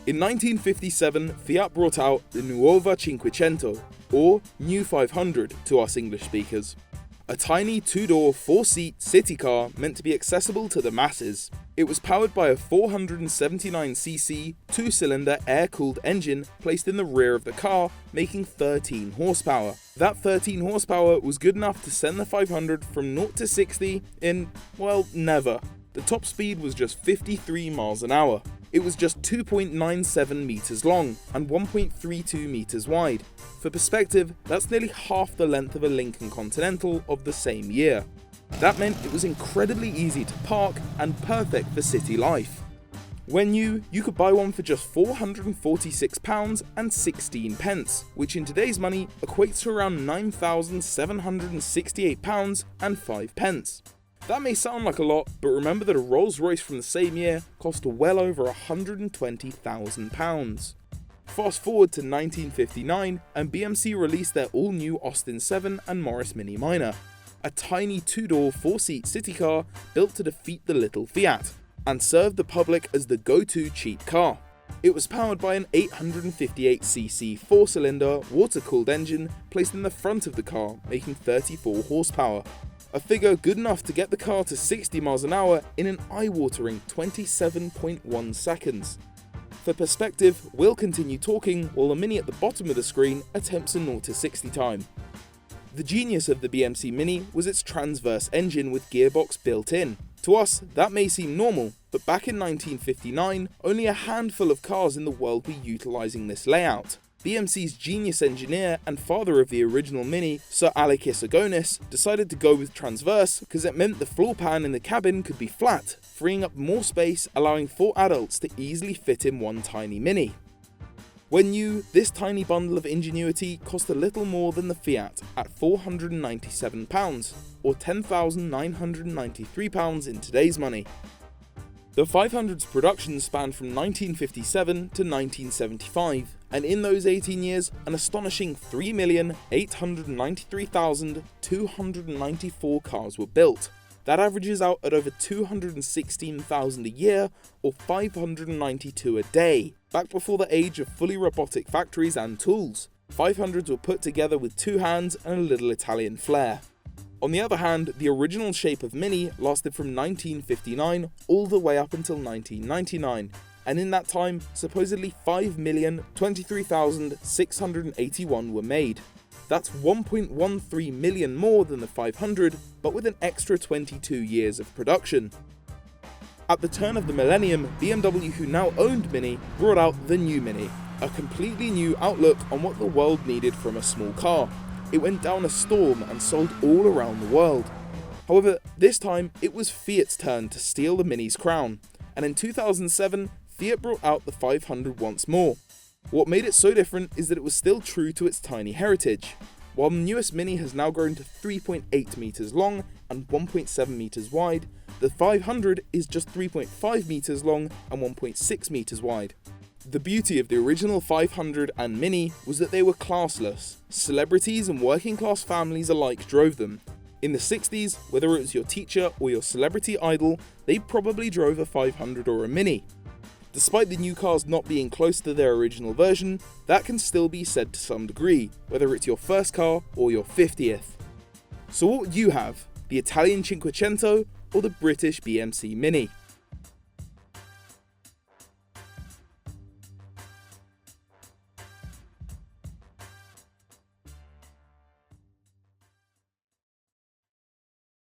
In 1957, Fiat brought out the Nuova Cinquecento, or New 500 to us English speakers. A tiny two-door, four-seat city car meant to be accessible to the masses. It was powered by a 479cc, two-cylinder air-cooled engine placed in the rear of the car, making 13 horsepower. That 13 horsepower was good enough to send the 500 from 0 to 60 in, well, never. The top speed was just 53 miles an hour. It was just 2.97 meters long and 1.32 meters wide. For perspective, that's nearly half the length of a Lincoln Continental of the same year. That meant it was incredibly easy to park and perfect for city life. When new, you could buy one for just £446 and 16 pence, which in today's money equates to around £9,768 and 5 pence. That may sound like a lot, but remember that a Rolls-Royce from the same year cost well over £120,000. Fast forward to 1959 and BMC released their all-new Austin 7 and Morris Mini Minor, a tiny two-door, four-seat city car built to defeat the little Fiat, and served the public as the go-to cheap car. It was powered by an 858cc four-cylinder, water-cooled engine placed in the front of the car, making 34 horsepower. A figure good enough to get the car to 60 miles an hour in an eye-watering 27.1 seconds. For perspective, we'll continue talking while the Mini at the bottom of the screen attempts a 0 to 60 time. The genius of the BMC Mini was its transverse engine with gearbox built in. To us, that may seem normal, but back in 1959, only a handful of cars in the world were utilising this layout. BMC's genius engineer and father of the original Mini, Sir Alekis Agonis, decided to go with transverse because it meant the floor pan in the cabin could be flat, freeing up more space, allowing 4 adults to easily fit in one tiny Mini. When new, this tiny bundle of ingenuity cost a little more than the Fiat at £497, or £10,993 in today's money. The 500's production spanned from 1957 to 1975, and in those 18 years, an astonishing 3,893,294 cars were built. That averages out at over 216,000 a year, or 592 a day. Back before the age of fully robotic factories and tools, 500s were put together with 2 hands and a little Italian flair. On the other hand, the original shape of Mini lasted from 1959 all the way up until 1999, and in that time, supposedly 5,023,681 were made. That's 1.13 million more than the 500, but with an extra 22 years of production. At the turn of the millennium, BMW, who now owned Mini, brought out the new Mini, a completely new outlook on what the world needed from a small car. It went down a storm and sold all around the world. However, this time it was Fiat's turn to steal the Mini's crown, and in 2007, Fiat brought out the 500 once more. What made it so different is that it was still true to its tiny heritage. While the newest Mini has now grown to 3.8 meters long and 1.7 meters wide, the 500 is just 3.5 meters long and 1.6 meters wide. The beauty of the original 500 and Mini was that they were classless. Celebrities and working class families alike drove them. In the 60s, whether it was your teacher or your celebrity idol, they probably drove a 500 or a Mini. Despite the new cars not being close to their original version, that can still be said to some degree, whether it's your first car or your 50th. So what would you have? The Italian Cinquecento or the British BMC Mini?